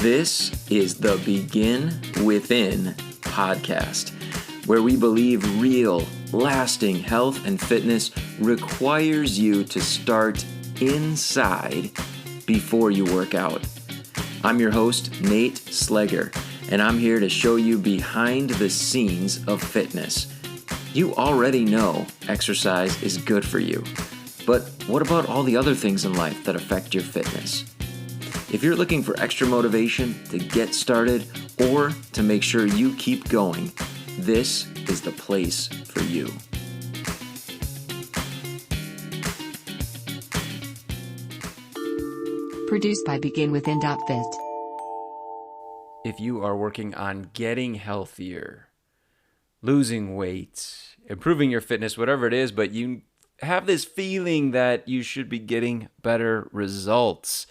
This is the Begin Within podcast, where we believe real, lasting health and fitness requires you to start inside before you work out. I'm your host, Nate Slegger, and I'm here to show you behind the scenes of fitness. You already know exercise is good for you, but what about all the other things in life that affect your fitness? If you're looking for extra motivation to get started or to make sure you keep going, this is the place for you. Produced by BeginWithin.fit. If you are working on getting healthier, losing weight, improving your fitness, whatever it is, but you have this feeling that you should be getting better results,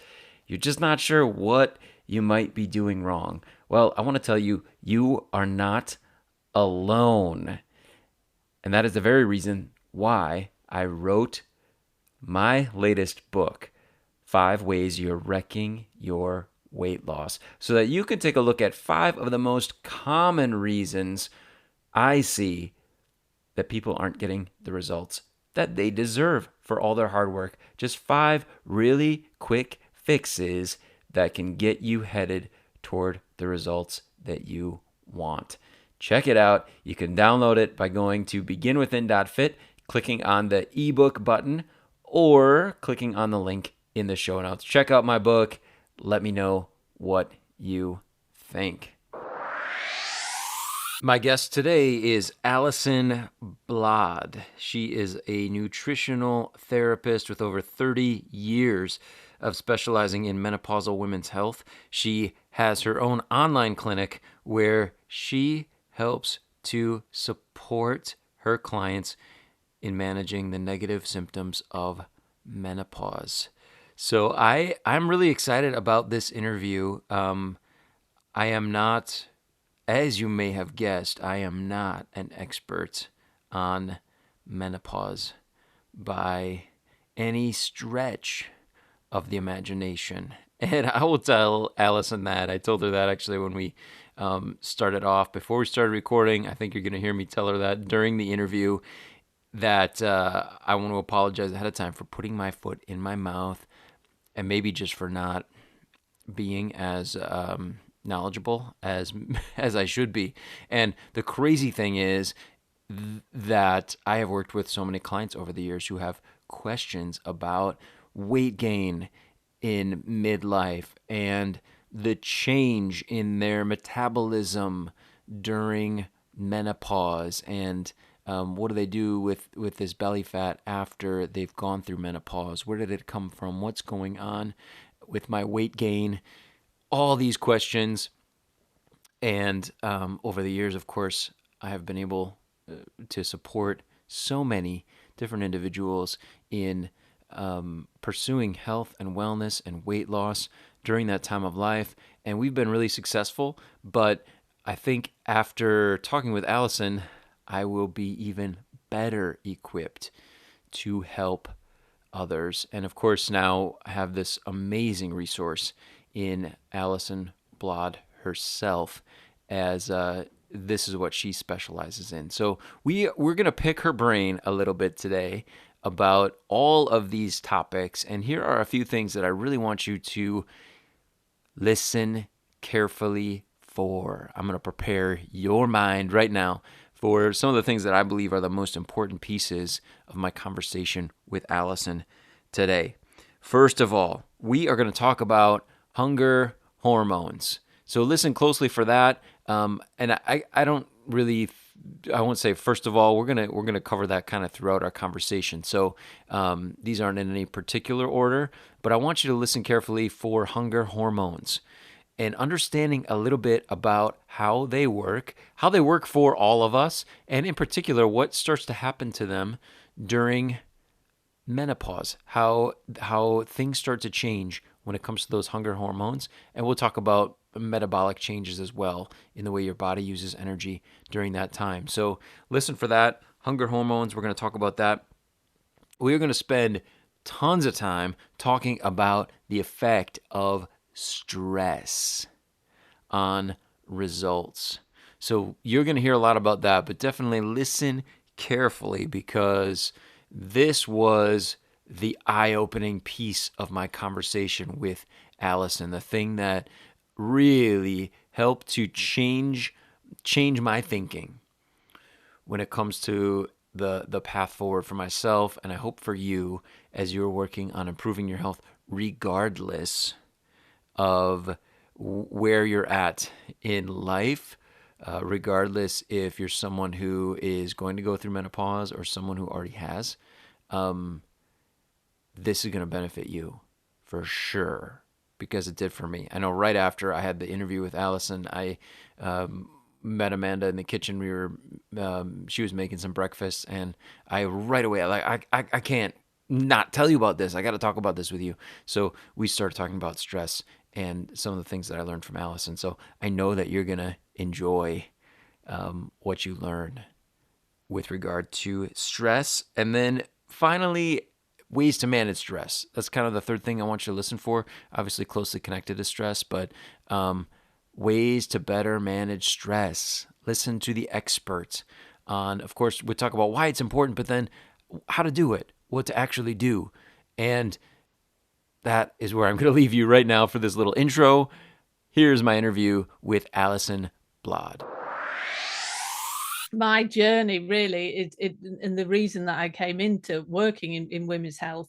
you're just not sure what you might be doing wrong. Well, I want to tell you, you are not alone. And that is the very reason why I wrote my latest book, 5 Ways You're Wrecking Your Weight Loss, so that you can take a look at 5 of the most common reasons I see that people aren't getting the results that they deserve for all their hard work. Just 5 really quick fixes that can get you headed toward the results that you want. Check it out. You can download it by going to beginwithin.fit, clicking on the ebook button, or clicking on the link in the show notes. Check out my book. Let me know what you think. My guest today is Alison Bladh. She is a nutritional therapist with over 30 years of specializing in menopausal women's health. She has her own online clinic where she helps to support her clients in managing the negative symptoms of menopause. So I'm really excited about this interview. I am not, as you may have guessed, I am not an expert on menopause by any stretch of the imagination. And I will tell Alison that. I told her that actually when we started off. Before we started recording, I think you're going to hear me tell her that during the interview, that I want to apologize ahead of time for putting my foot in my mouth and maybe just for not being as knowledgeable as I should be. And the crazy thing is that I have worked with so many clients over the years who have questions about weight gain in midlife and the change in their metabolism during menopause, and what do they do with this belly fat after they've gone through menopause? Where did it come from? What's going on with my weight gain? All these questions. And over the years, of course, I have been able to support so many different individuals in pursuing health and wellness and weight loss during that time of life. And we've been really successful. But I think after talking with Alison, I will be even better equipped to help others. And of course, now I have this amazing resource in Alison Bladh herself, as this is what she specializes in. So we're going to pick her brain a little bit today about all of these topics. And here are a few things that I really want you to listen carefully for. I'm going to prepare your mind right now for some of the things that I believe are the most important pieces of my conversation with Alison today. First of all, we are going to talk about hunger hormones. So listen closely for that. And I don't really, I won't say first of all. We're gonna cover that kind of throughout our conversation. So these aren't in any particular order, but I want you to listen carefully for hunger hormones and understanding a little bit about how they work for all of us, and in particular what starts to happen to them during menopause, how things start to change when it comes to those hunger hormones. And we'll talk about metabolic changes as well in the way your body uses energy during that time. So listen for that. Hunger hormones, we're going to talk about that. We're going to spend tons of time talking about the effect of stress. on results. So you're going to hear a lot about that, but definitely listen carefully because this was the eye-opening piece of my conversation with Alison, the thing that really helped to change my thinking when it comes to the path forward for myself, and I hope for you as you're working on improving your health regardless of where you're at in life, regardless if you're someone who is going to go through menopause or someone who already has. This is going to benefit you for sure because it did for me. I know right after I had the interview with Allison, I met Amanda in the kitchen. We were, she was making some breakfast, and I right away, I can't not tell you about this. I got to talk about this with you. So we started talking about stress and some of the things that I learned from Allison. So I know that you're going to enjoy what you learn with regard to stress. And then finally, ways to manage stress. That's kind of the third thing I want you to listen for. Obviously, closely connected to stress, but ways to better manage stress. Listen to the experts on, of course, we talk about why it's important, but then how to do it, what to actually do. And that is where I'm going to leave you right now for this little intro. Here's my interview with Alison Bladh. My journey really and the reason that I came into working in women's health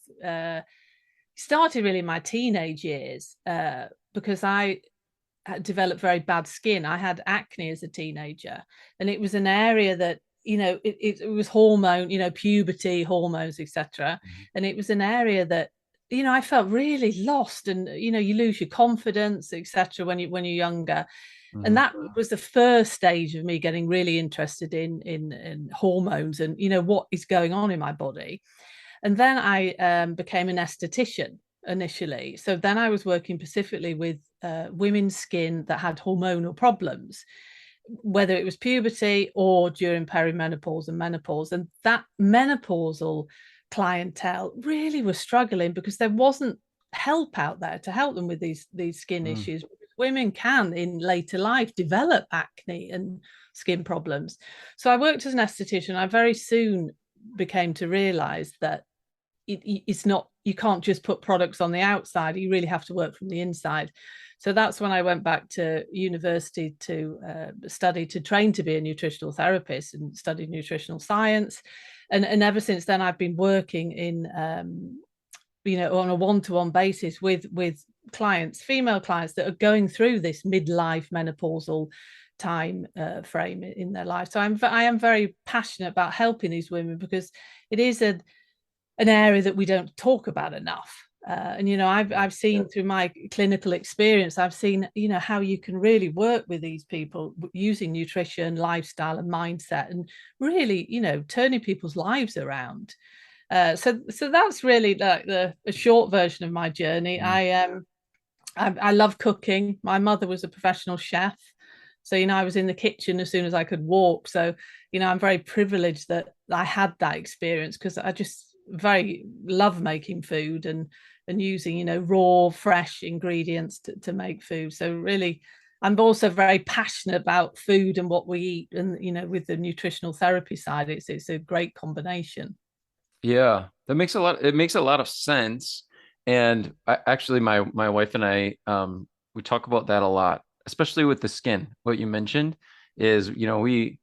started really in my teenage years because I had developed very bad skin. I had acne as a teenager, and it was an area that it was hormone, puberty, hormones, etc. And it was an area that I felt really lost, and you lose your confidence, etc. When you're younger. And that was the first stage of me getting really interested in hormones and what is going on in my body. And then I became an esthetician initially. So then I was working specifically with women's skin that had hormonal problems, whether it was puberty or during perimenopause and menopause. And that menopausal clientele really was struggling because there wasn't help out there to help them with these skin issues. Women can in later life develop acne and skin problems. So I worked as an esthetician. I very soon became to realize that it's not, you can't just put products on the outside, you really have to work from the inside. So that's when I went back to university to study, to train to be a nutritional therapist, and studied nutritional science. And ever since then I've been working in on a one-to-one basis with clients, female clients that are going through this midlife menopausal time frame in their life. So I am very passionate about helping these women because it is an area that we don't talk about enough. And I've seen through my clinical experience, I've seen how you can really work with these people using nutrition, lifestyle, and mindset, and really turning people's lives around. So that's really like a short version of my journey. I love cooking. My mother was a professional chef, so I was in the kitchen as soon as I could walk. So I'm very privileged that I had that experience because I just very love making food and using raw, fresh ingredients to make food. So really, I'm also very passionate about food and what we eat, and with the nutritional therapy side, it's a great combination. Yeah, that makes a lot. It makes a lot of sense. And actually, my wife and I, we talk about that a lot, especially with the skin. What you mentioned is, we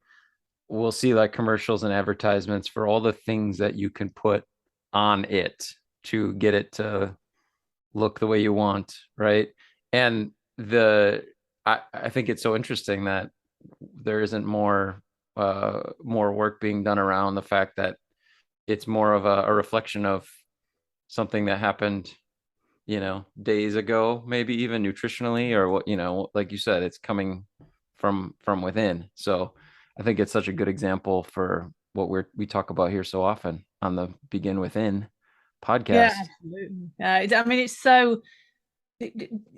will see like commercials and advertisements for all the things that you can put on it to get it to look the way you want, right? And I think it's so interesting that there isn't more work being done around the fact that it's more of a reflection of something that happened, days ago, maybe even nutritionally, or what, like you said, it's coming from within. So I think it's such a good example for what we talk about here so often on the Begin Within Yeah, podcast. absolutely. I mean, it's so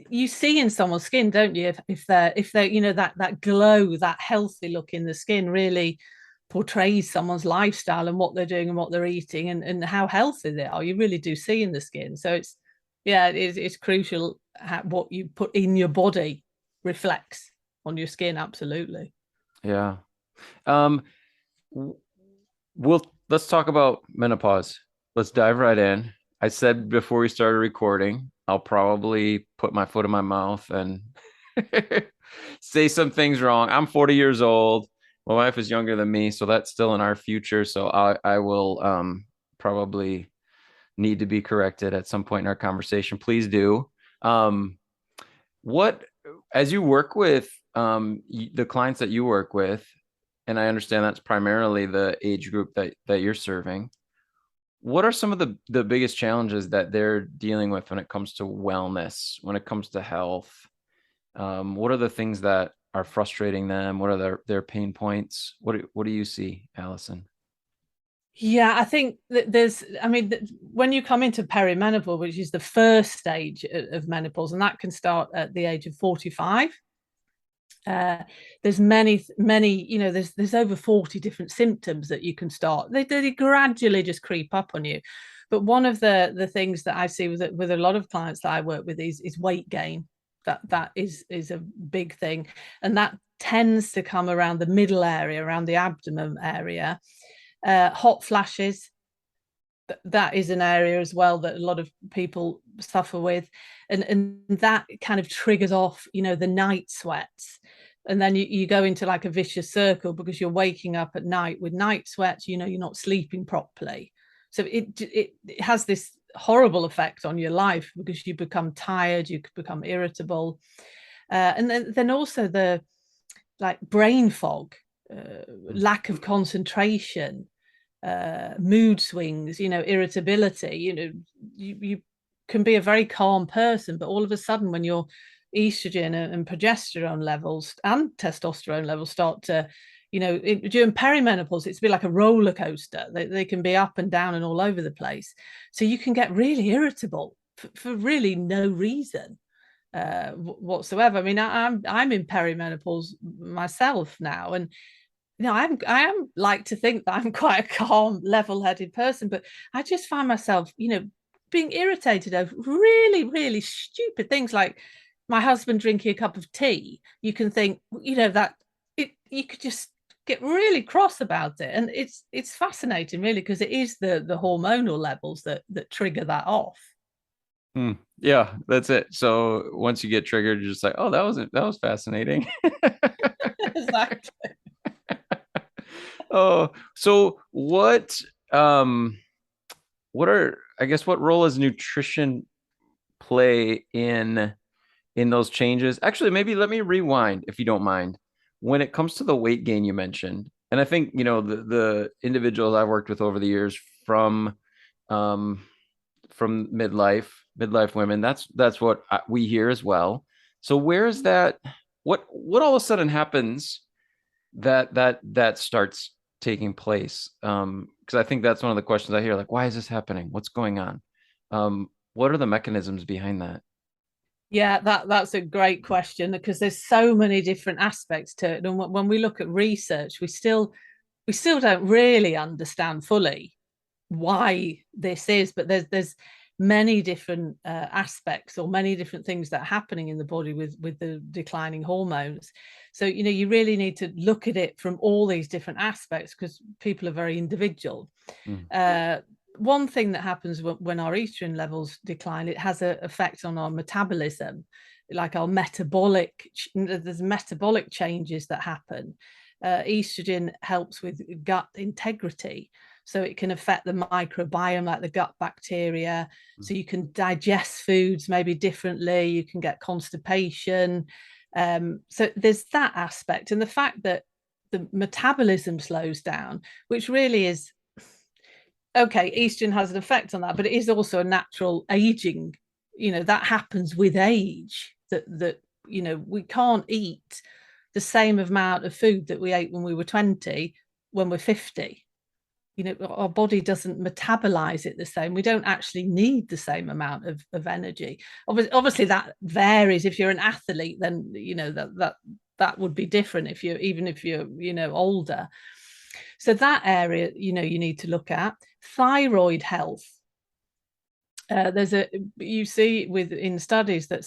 you see in someone's skin, don't you? If they're that glow, that healthy look in the skin really portrays someone's lifestyle and what they're doing and what they're eating and how healthy they are. You really do see in the skin. So it's crucial what you put in your body reflects on your skin. Absolutely. Yeah. Um, let's talk about menopause. Let's dive right in. I said before we started recording, I'll probably put my foot in my mouth and say some things wrong. I'm 40 years old. My wife is younger than me, so that's still in our future. So I will probably need to be corrected at some point in our conversation. Please do. Um, what as you work with the clients that you work with, and I understand that's primarily the age group that you're serving. What are some of the biggest challenges that they're dealing with when it comes to wellness, when it comes to health? What are the things that are frustrating them? What are their pain points? What do you see, Alison? Yeah, I think that I mean, when you come into perimenopause, which is the first stage of menopause, and that can start at the age of 45. There's many, there's over 40 different symptoms that you can start. They gradually just creep up on you. But one of the things that I see with a lot of clients that I work with is weight gain. That is a big thing, and that tends to come around the middle area, around the abdomen area. Hot flashes, that is an area as well that a lot of people suffer with, and that kind of triggers off the night sweats, and then you go into like a vicious circle because you're waking up at night with night sweats. You're not sleeping properly, so it has this horrible effect on your life because you become tired, you become irritable, and then also the like brain fog, lack of concentration, mood swings, irritability. You can be a very calm person, but all of a sudden, when your estrogen and progesterone levels and testosterone levels start to, during perimenopause, it's be like a roller coaster. They can be up and down and all over the place. So you can get really irritable for really no reason whatsoever. I mean, I'm in perimenopause myself now, and I am like to think that I'm quite a calm, level-headed person, but I just find myself, being irritated over really, really stupid things like my husband drinking a cup of tea. You can think, that you could just get really cross about it, and it's fascinating, really, because it is the hormonal levels that trigger that off. Yeah, that's it. So once you get triggered, you're just like, oh, that was fascinating. Exactly. Oh, so um what role does nutrition play in those changes? Actually, maybe let me rewind if you don't mind. When it comes to the weight gain you mentioned, and I think, the individuals I've worked with over the years um from midlife women, that's what we hear as well. So where is that? What all of a sudden happens that starts taking place? Because I think that's one of the questions I hear, like, why is this happening? What's going on? What are the mechanisms behind that? Yeah, that's a great question because there's so many different aspects to it. And when we look at research, we still don't really understand fully why this is, but there's many different aspects or many different things that are happening in the body with the declining hormones. So you really need to look at it from all these different aspects because people are very individual. Mm. uh, One thing that happens when our estrogen levels decline, it has an effect on our metabolism, like our there's metabolic changes that happen. Estrogen helps with gut integrity, so it can affect the microbiome, like the gut bacteria. So you can digest foods maybe differently, you can get constipation. So there's that aspect, and the fact that the metabolism slows down, which really is okay. Estrogen has an effect on that, but it is also a natural aging. That happens with age. That we can't eat the same amount of food that we ate when we were 20 when we're 50. Our body doesn't metabolize it the same. We don't actually need the same amount of energy. Obviously that varies. If you're an athlete, then that would be different if you're older. So that area, you need to look at thyroid health. You see in studies that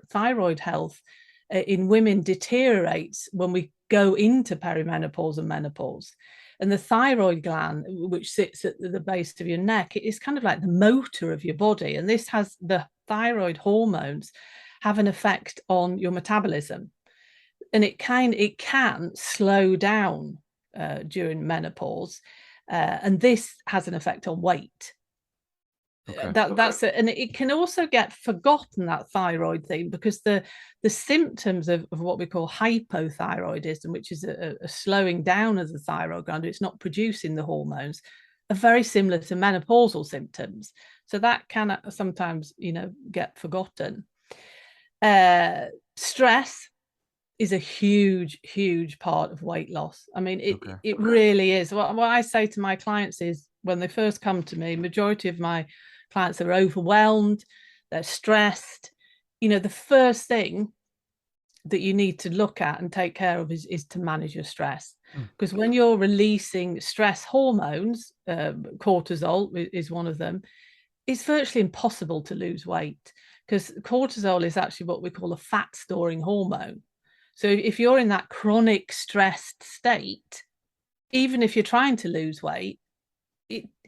thyroid health in women deteriorates when we go into perimenopause and menopause. And the thyroid gland, which sits at the base of your neck, it is kind of like the motor of your body. And this has the thyroid hormones have an effect on your metabolism. And it can slow down during menopause. And this has an effect on weight. Okay. That's it. And it can also get forgotten, that thyroid thing, because the symptoms of what we call hypothyroidism, which is a slowing down of the thyroid gland, it's not producing the hormones, are very similar to menopausal symptoms. So that can sometimes, get forgotten. Stress is a huge part of weight loss. I mean, it really is. What I say to my clients is, when they first come to me, majority of my clients are overwhelmed, they're stressed. The first thing that you need to look at and take care of is to manage your stress. Because when you're releasing stress hormones, cortisol is one of them, it's virtually impossible to lose weight, because cortisol is actually what we call a fat storing hormone. So if you're in that chronic stressed state, even if you're trying to lose weight,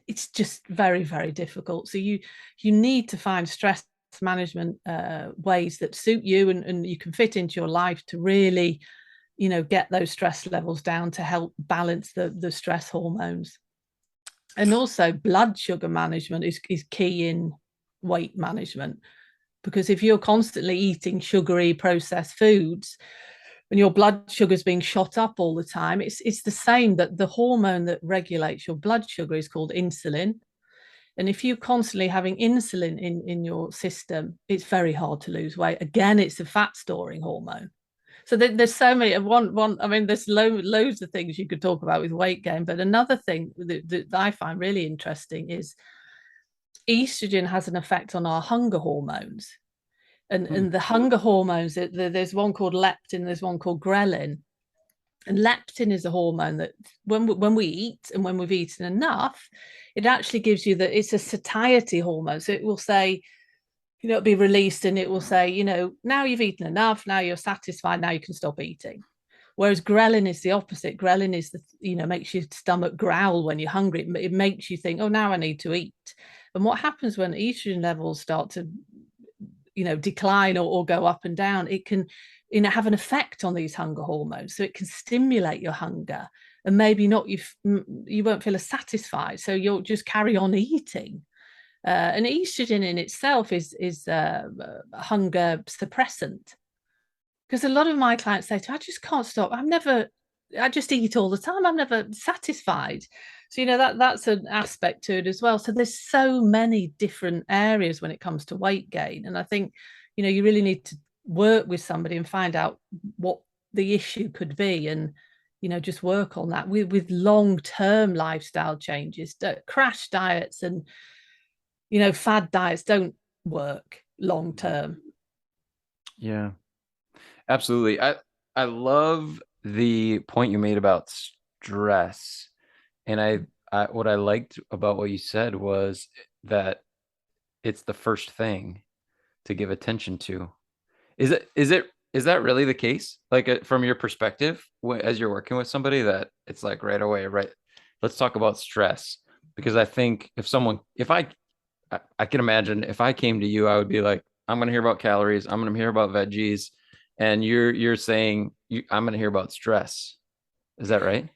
it's just very difficult. So you need to find stress management ways that suit you and you can fit into your life to really, get those stress levels down to help balance the stress hormones. And also blood sugar management is key in weight management, because if you're constantly eating sugary processed foods and your blood sugar is being shot up all the time, it's the same, that the hormone that regulates your blood sugar is called insulin. And if you're constantly having insulin in your system, it's very hard to lose weight. Again, it's a fat storing hormone. So there's so many. I mean, there's loads of things you could talk about with weight gain. But another thing that I find really interesting is estrogen has an effect on our hunger hormones. And the hunger hormones, there's one called leptin, there's one called ghrelin. And leptin is a hormone that when we eat and when we've eaten enough, it actually gives you it's a satiety hormone. So it will say, it'll be released and it will say, now you've eaten enough, now you're satisfied, now you can stop eating. Whereas ghrelin is the opposite. Ghrelin is makes your stomach growl when you're hungry. It makes you think, oh, now I need to eat. And what happens when estrogen levels start to decline or go up and down, it can have an effect on these hunger hormones. So it can stimulate your hunger, and maybe not you won't feel as satisfied, so you'll just carry on eating. And estrogen in itself is a hunger suppressant, because a lot of my clients say, I just can't stop, I just eat all the time, I'm never satisfied. So that's an aspect to it as well. So there's so many different areas when it comes to weight gain, and I think you really need to work with somebody and find out what the issue could be, and just work on that with long-term lifestyle changes. Crash diets and fad diets don't work long term. Yeah, absolutely. I love the point you made about stress. And what I liked about what you said was that it's the first thing to give attention to. Is that really the case? Like from your perspective, as you're working with somebody, that it's like right away, right? Let's talk about stress, because I think if I can imagine if I came to you, I would be like, I'm going to hear about calories, I'm going to hear about veggies, and you're saying I'm going to hear about stress. Is that right?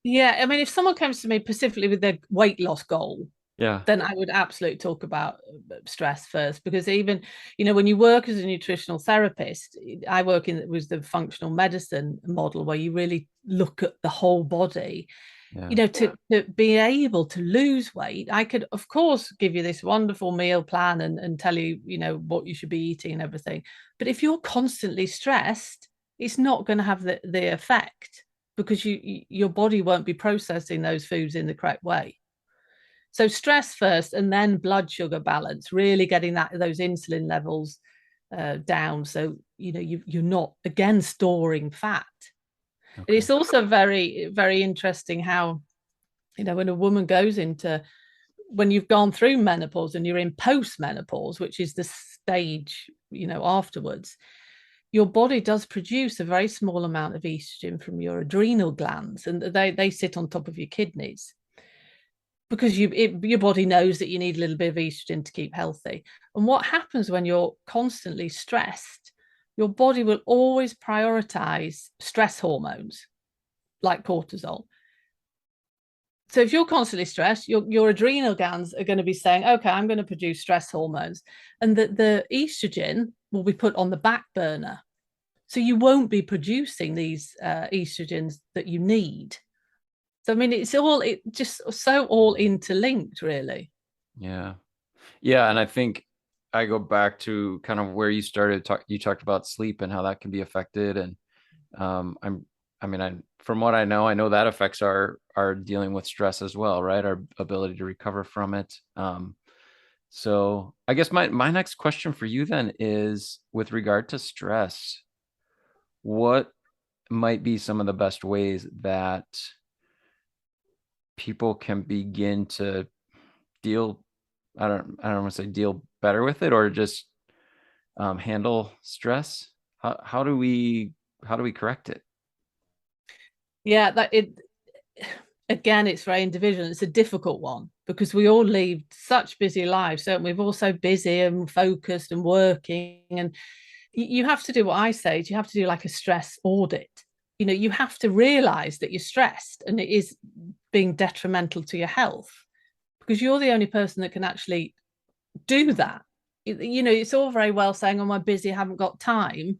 Yeah, I mean, if someone comes to me specifically with their weight loss goal, Yeah. then I would absolutely talk about stress first, because even when you work as a nutritional therapist, I work with the functional medicine model, where you really look at the whole body. Yeah. To be able to lose weight, I could of course give you this wonderful meal plan and tell you what you should be eating and everything, but if you're constantly stressed, it's not going to have the effect, because your body won't be processing those foods in the correct way. So stress first, and then blood sugar balance, really getting those insulin levels down, so you're not again storing fat. And Okay. it's also very interesting how when a woman goes into, when you've gone through menopause and you're in post-menopause, which is the stage afterwards, your body does produce a very small amount of estrogen from your adrenal glands, and they sit on top of your kidneys because your body knows that you need a little bit of estrogen to keep healthy. And what happens when you're constantly stressed, your body will always prioritize stress hormones like cortisol. So if you're constantly stressed, your adrenal glands are going to be saying, okay, I'm going to produce stress hormones, and that the estrogen will be put on the back burner. So you won't be producing these estrogens that you need. So I mean, it just so all interlinked, really. Yeah. Yeah. And I think I go back to kind of where you started. You talked about sleep and how that can be affected. And I'm, I mean, from what I know that affects our dealing with stress as well, right? Our ability to recover from it. So I guess my next question for you then is with regard to stress, what might be some of the best ways that people can begin to deal, I don't want to say deal better with it, or just handle stress? How do we correct it? Yeah, that it again, it's very individual. It's a difficult one because we all lead such busy lives, don't we? We're all so busy and focused and working, and you have to do what I say. You have to do like a stress audit. You know, you have to realize that you're stressed and it is being detrimental to your health, because you're the only person that can actually do that. You know, it's all very well saying, oh, I'm busy, I haven't got time.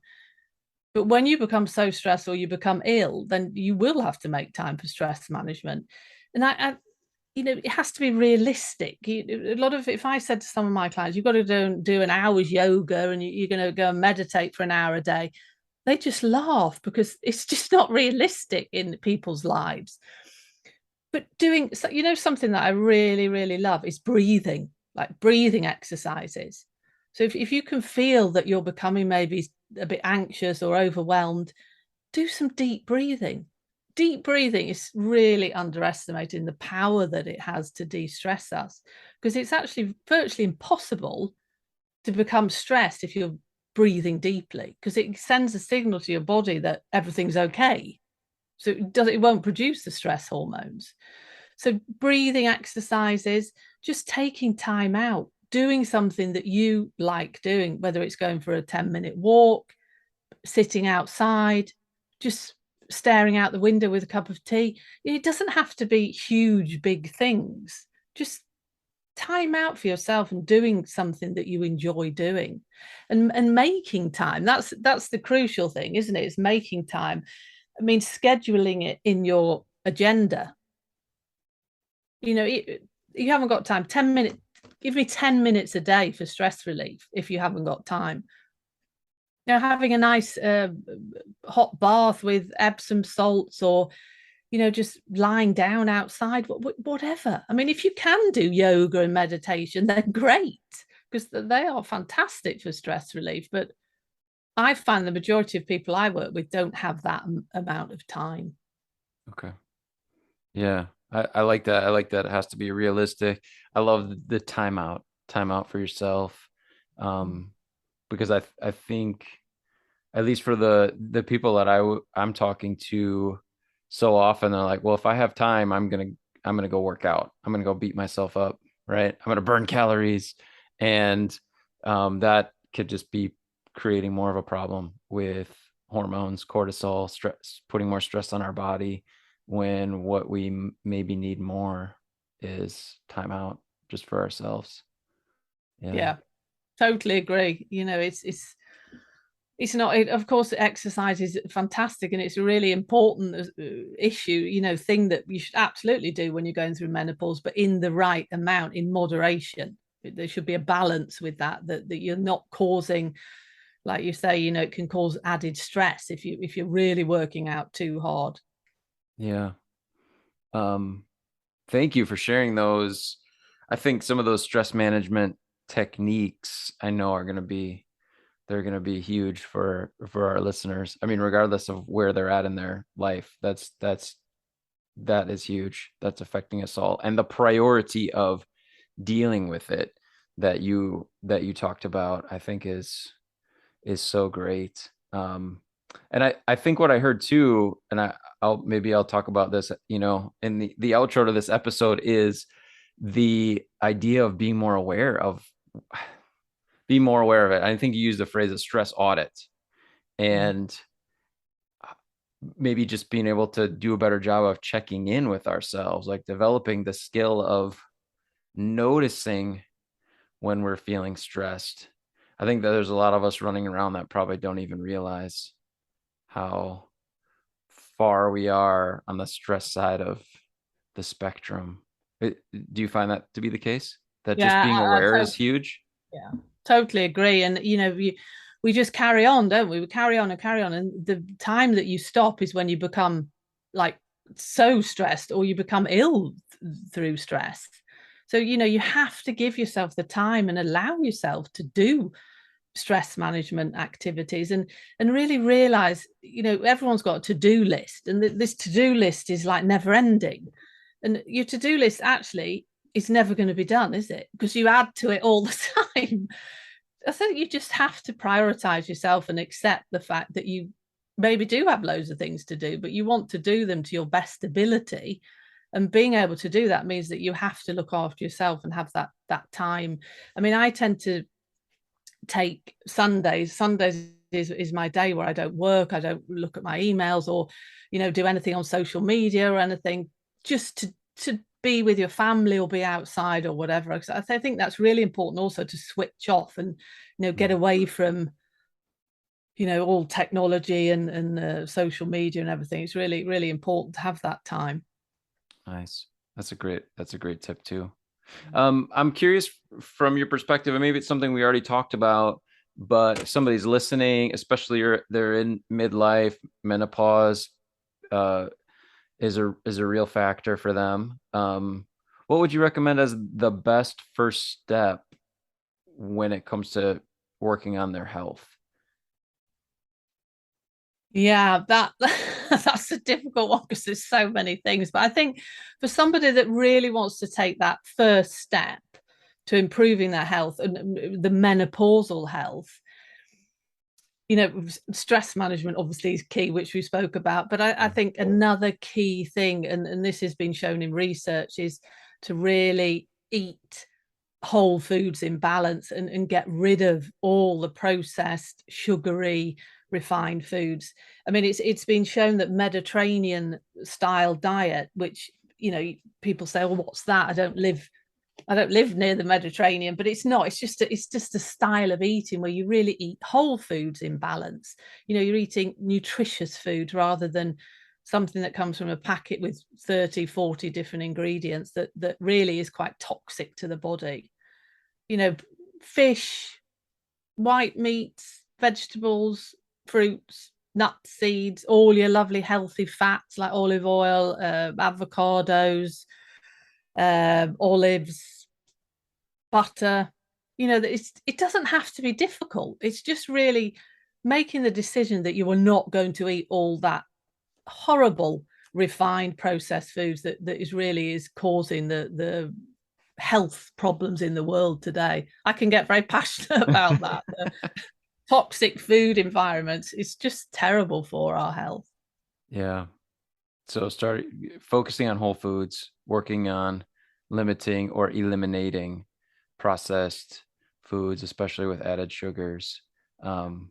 But when you become so stressed or you become ill, then you will have to make time for stress management. And you know, it has to be realistic. A lot of, if I said to some of my clients, you've got to do an hour's yoga and you're going to go and meditate for an hour a day, they just laugh because it's just not realistic in people's lives. But doing, you know, something that I really, really love is breathing, like breathing exercises. So if you can feel that you're becoming maybe a bit anxious or overwhelmed, do some deep breathing. Deep breathing is really underestimating the power that it has to de-stress us, because it's actually virtually impossible to become stressed if you're breathing deeply, because it sends a signal to your body that everything's okay. So it won't produce the stress hormones. So breathing exercises, just taking time out, doing something that you like doing, whether it's going for a 10-minute walk, sitting outside, just staring out the window with a cup of tea. It doesn't have to be huge, big things. Just time out for yourself and doing something that you enjoy doing, and making time. That's the crucial thing, isn't it? It's making time. I mean, scheduling it in your agenda. You know, you haven't got time. 10 minutes. Give me 10 minutes a day for stress relief if you haven't got time. You know, having a nice hot bath with Epsom salts, or you know, just lying down outside, whatever. I mean, if you can do yoga and meditation, then great, because they are fantastic for stress relief. But I find the majority of people I work with don't have that amount of time. Okay. Yeah. I like that. I like that it has to be realistic. I love the time out for yourself. Because I think, at least for the people that I'm talking to so often, they're like, well, if I have time, I'm gonna go work out. I'm gonna go beat myself up, right? I'm gonna burn calories, and that could just be creating more of a problem with hormones, cortisol, stress, putting more stress on our body, when what we maybe need more is time out just for ourselves. Yeah. Yeah, totally agree. You know, it's not, of course exercise is fantastic and it's a really important issue, you know, thing that you should absolutely do when you're going through menopause, but in the right amount, in moderation. There should be a balance with that you're not causing, like you say, you know, it can cause added stress if you're really working out too hard. Yeah. um Thank you for sharing those. I think some of those stress management techniques I know are going to be, they're going to be huge for our listeners. I mean, regardless of where they're at in their life, that is huge. That's affecting us all. And the priority of dealing with it that you talked about, I think is so great. Um, and I think what I heard too, and I'll talk about this, in the outro to this episode, is the idea of being more aware of it. I think you used the phrase a stress audit, Mm. and maybe just being able to do a better job of checking in with ourselves, like developing the skill of noticing when we're feeling stressed. I think that there's a lot of us running around that probably don't even realize how far we are on the stress side of the spectrum. Do you find that to be the case? That just Yeah, being I aware is totally, huge? yeah, totally agree. And we just carry on, don't we? We carry on and carry on, and the time that you stop is when you become like so stressed, or you become ill through stress. So you have to give yourself the time and allow yourself to do stress management activities, and really realize, everyone's got a to-do list, and this to-do list is like never ending, and your to-do list actually is never going to be done, is it? Because you add to it all the time. I think you just have to prioritize yourself and accept the fact that you maybe do have loads of things to do, but you want to do them to your best ability. And being able to do that means that you have to look after yourself and have that time. I mean, I tend to take Sundays is my day where I don't work, I don't look at my emails, or do anything on social media or anything, just to be with your family or be outside or whatever. Because I think that's really important also, to switch off and get away from all technology and social media and everything. It's really, really important to have that time. Nice. That's a great tip too. I'm curious from your perspective, and maybe it's something we already talked about, but if somebody's listening, especially they're in midlife, menopause, uh, is a real factor for them. What would you recommend as the best first step when it comes to working on their health? Yeah, that that's a difficult one because there's so many things. But I think for somebody that really wants to take that first step to improving their health and the menopausal health, stress management obviously is key, which we spoke about. But I think another key thing, and this has been shown in research, is to really eat whole foods in balance, and get rid of all the processed, sugary, refined foods. I mean, it's been shown that Mediterranean style diet, which people say, well, what's that? I don't live near the Mediterranean, but it's not. It's just a style of eating where you really eat whole foods in balance. You're eating nutritious food rather than something that comes from a packet with 30, 40 different ingredients that really is quite toxic to the body. you know, Fish, white meats, vegetables, fruits, nuts, seeds, all your lovely healthy fats like olive oil, avocados, olives, butter. It doesn't have to be difficult. It's just really making the decision that you are not going to eat all that horrible refined processed foods that is really is causing the health problems in the world today. I can get very passionate about that. The toxic food environments, it's just terrible for our health. Yeah. So start focusing on whole foods, working on limiting or eliminating processed foods, especially with added sugars, um,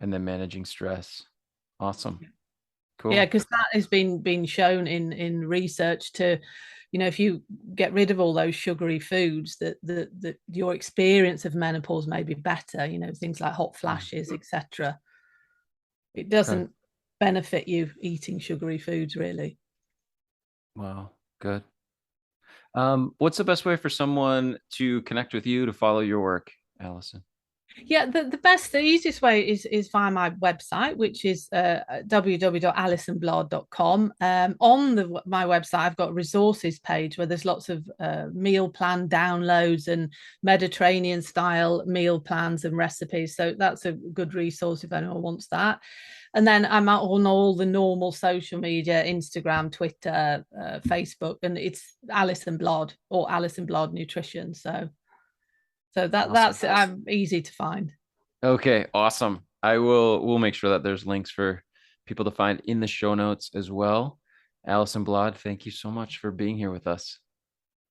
and then managing stress. Awesome. Yeah, Cool. because that has been shown in research to, if you get rid of all those sugary foods, that your experience of menopause may be better. Things like hot flashes, etc. It Okay. doesn't benefit you eating sugary foods, really. Wow. Good. What's the best way for someone to connect with you, to follow your work, Alison? Yeah, the easiest way is via my website, which is www.alisonbladh.com. On my website, I've got a resources page where there's lots of meal plan downloads and Mediterranean style meal plans and recipes. So that's a good resource if anyone wants that. And then I'm out on all the normal social media, Instagram, Twitter, Facebook, and it's Alison Bladh or Alison Bladh Nutrition. So that's Awesome. I'm easy to find. Okay, awesome. We'll make sure that there's links for people to find in the show notes as well. Alison Bladh, thank you so much for being here with us.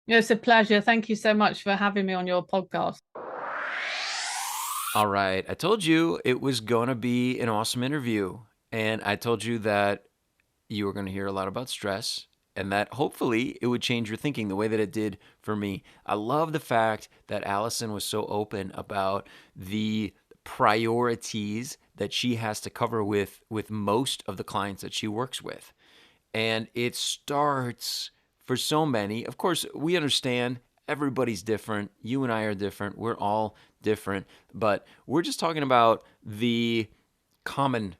It's a pleasure. Thank you so much for having me on your podcast. All right. I told you it was going to be an awesome interview. And I told you that you were going to hear a lot about stress and that hopefully it would change your thinking the way that it did for me. I love the fact that Alison was so open about the priorities that she has to cover with most of the clients that she works with. And it starts for so many. Of course, we understand everybody's different. You and I are different. We're all different. But we're just talking about the common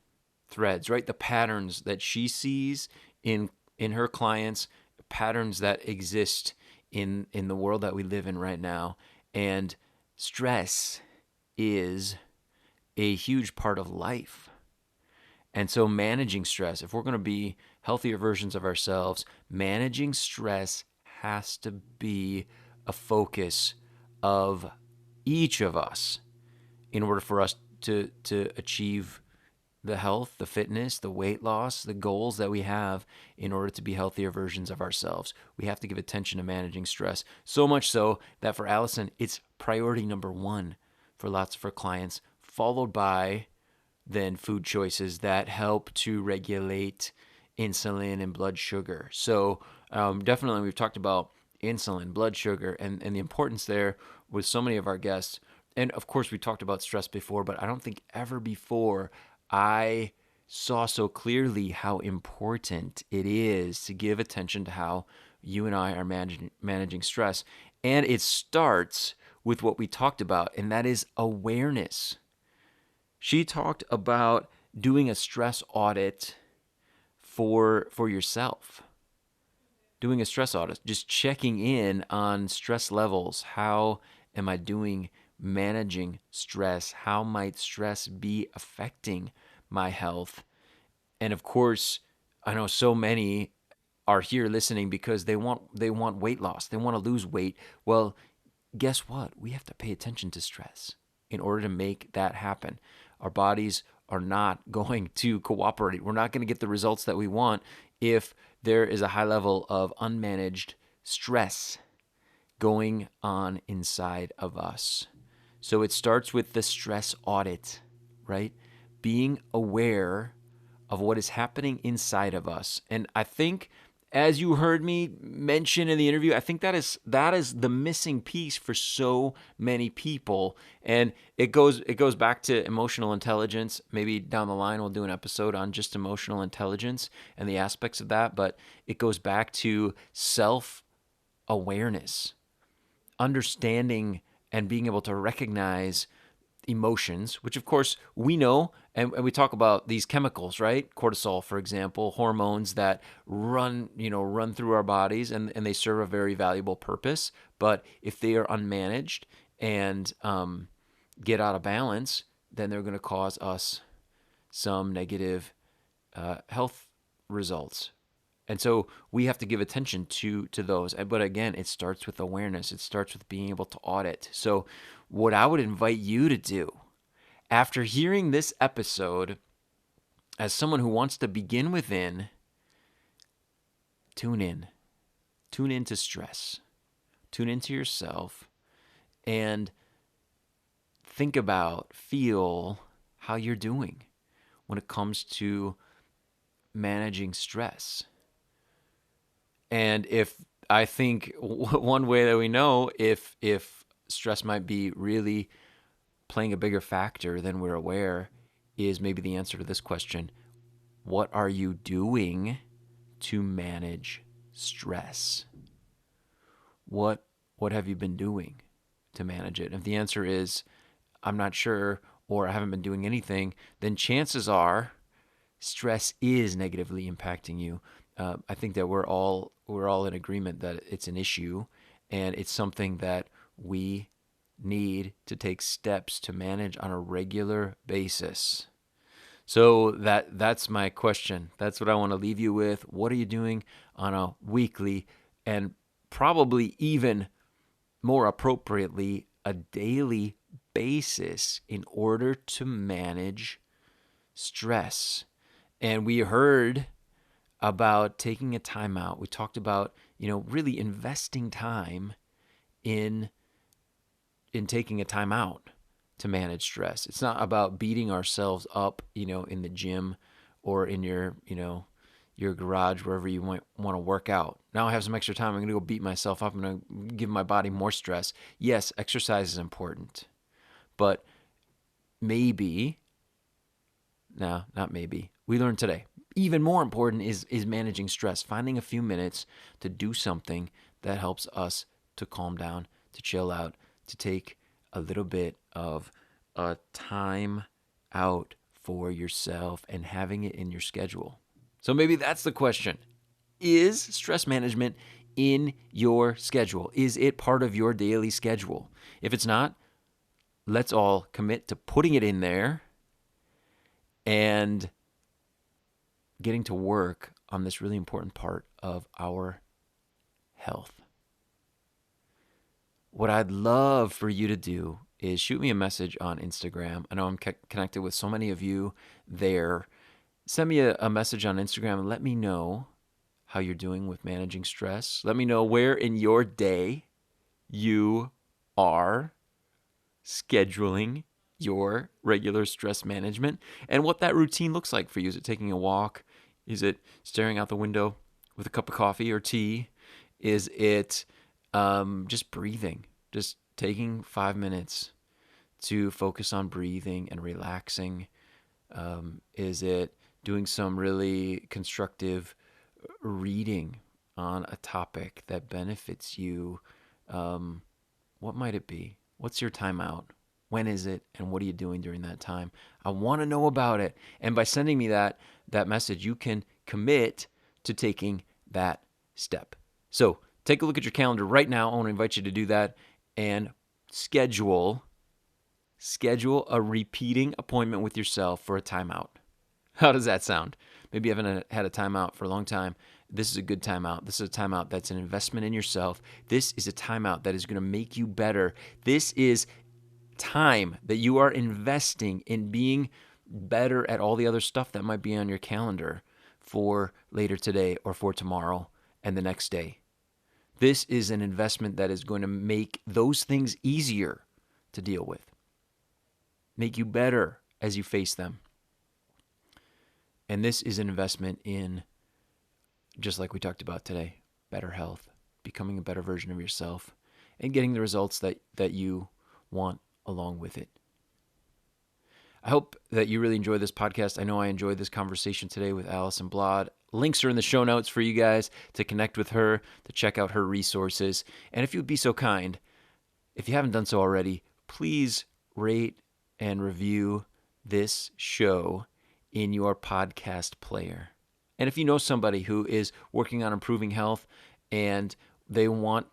threads, right? The patterns that she sees in her clients, patterns that exist in the world that we live in right now. And stress is a huge part of life. And so managing stress, if we're going to be healthier versions of ourselves, managing stress has to be a focus of each of us in order for us to achieve the health, the fitness, the weight loss, the goals that we have in order to be healthier versions of ourselves. We have to give attention to managing stress. So much so that for Alison, it's priority number one for lots of her clients, followed by then food choices that help to regulate insulin and blood sugar. So definitely we've talked about insulin, blood sugar, and the importance there with so many of our guests. And of course, we talked about stress before, but I don't think ever before I saw so clearly how important it is to give attention to how you and I are managing stress. And it starts with what we talked about, and that is awareness. She talked about doing a stress audit for yourself. Doing a stress audit, just checking in on stress levels. How am I doing managing stress? How might stress be affecting my health? And of course, I know so many are here listening because they want weight loss. They want to lose weight. Well, guess what? We have to pay attention to stress in order to make that happen. Our bodies are not going to cooperate. We're not going to get the results that we want if there is a high level of unmanaged stress going on inside of us. So it starts with the stress audit, right? Being aware of what is happening inside of us. And I think, as you heard me mention in the interview, I think that is the missing piece for so many people. And it goes back to emotional intelligence. Maybe down the line we'll do an episode on just emotional intelligence and the aspects of that, but it goes back to self-awareness, understanding and being able to recognize emotions, which of course we know, and we talk about these chemicals, right? Cortisol, for example, hormones that run through our bodies, and they serve a very valuable purpose. But if they are unmanaged and get out of balance, then they're going to cause us some negative health results. And so we have to give attention to those. But again, it starts with awareness. It starts with being able to audit. So what I would invite you to do after hearing this episode, as someone who wants to begin within, tune in. Tune into stress. Tune into yourself and think about, feel how you're doing when it comes to managing stress. And if I think one way that we know if stress might be really playing a bigger factor than we're aware is maybe the answer to this question: what are you doing to manage stress? What have you been doing to manage it? And if the answer is I'm not sure, or I haven't been doing anything, then chances are stress is negatively impacting you. I think that we're all in agreement that it's an issue, and it's something that we need to take steps to manage on a regular basis. So that's my question. That's what I want to leave you with. What are you doing on a weekly, and probably even more appropriately, a daily basis in order to manage stress. And we heard about taking a time out. We talked about, really investing time in taking a time out to manage stress. It's not about beating ourselves up, in the gym or in your garage, wherever you might want to work out. Now I have some extra time. I'm going to go beat myself up. I'm going to give my body more stress. Yes, exercise is important, but maybe, no, not maybe. We learned today. Even more important is managing stress, finding a few minutes to do something that helps us to calm down, to chill out, to take a little bit of a time out for yourself and having it in your schedule. So maybe that's the question. Is stress management in your schedule? Is it part of your daily schedule? If it's not, let's all commit to putting it in there and getting to work on this really important part of our health. What I'd love for you to do is shoot me a message on Instagram. I know I'm connected with so many of you there. Send me a message on Instagram and let me know how you're doing with managing stress. Let me know where in your day you are scheduling your regular stress management and what that routine looks like for you. Is it taking a walk? Is it staring out the window with a cup of coffee or tea? Is it just breathing? Just taking 5 minutes to focus on breathing and relaxing? Is it doing some really constructive reading on a topic that benefits you? What might it be? What's your time out? When is it? And what are you doing during that time? I want to know about it. And by sending me that message, you can commit to taking that step. So take a look at your calendar right now. I want to invite you to do that and schedule a repeating appointment with yourself for a timeout. How does that sound? Maybe you haven't had a timeout for a long time. This is a good timeout. This is a timeout that's an investment in yourself. This is a timeout that is going to make you better. This is time that you are investing in being better at all the other stuff that might be on your calendar for later today or for tomorrow and the next day. This is an investment that is going to make those things easier to deal with, make you better as you face them. And this is an investment in, just like we talked about today, better health, becoming a better version of yourself, and getting the results that you want along with it. I hope that you really enjoyed this podcast. I know I enjoyed this conversation today with Alison Bladh. Links are in the show notes for you guys to connect with her, to check out her resources. And if you'd be so kind, if you haven't done so already, please rate and review this show in your podcast player. And if you know somebody who is working on improving health and they want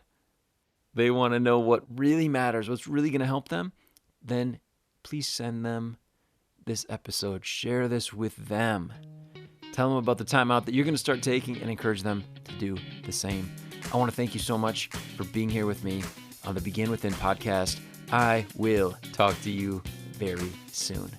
to know what really matters, what's really going to help them, then please send them this episode. Share this with them. Tell them about the time out that you're going to start taking and encourage them to do the same. I want to thank you so much for being here with me on the Begin Within podcast. I will talk to you very soon.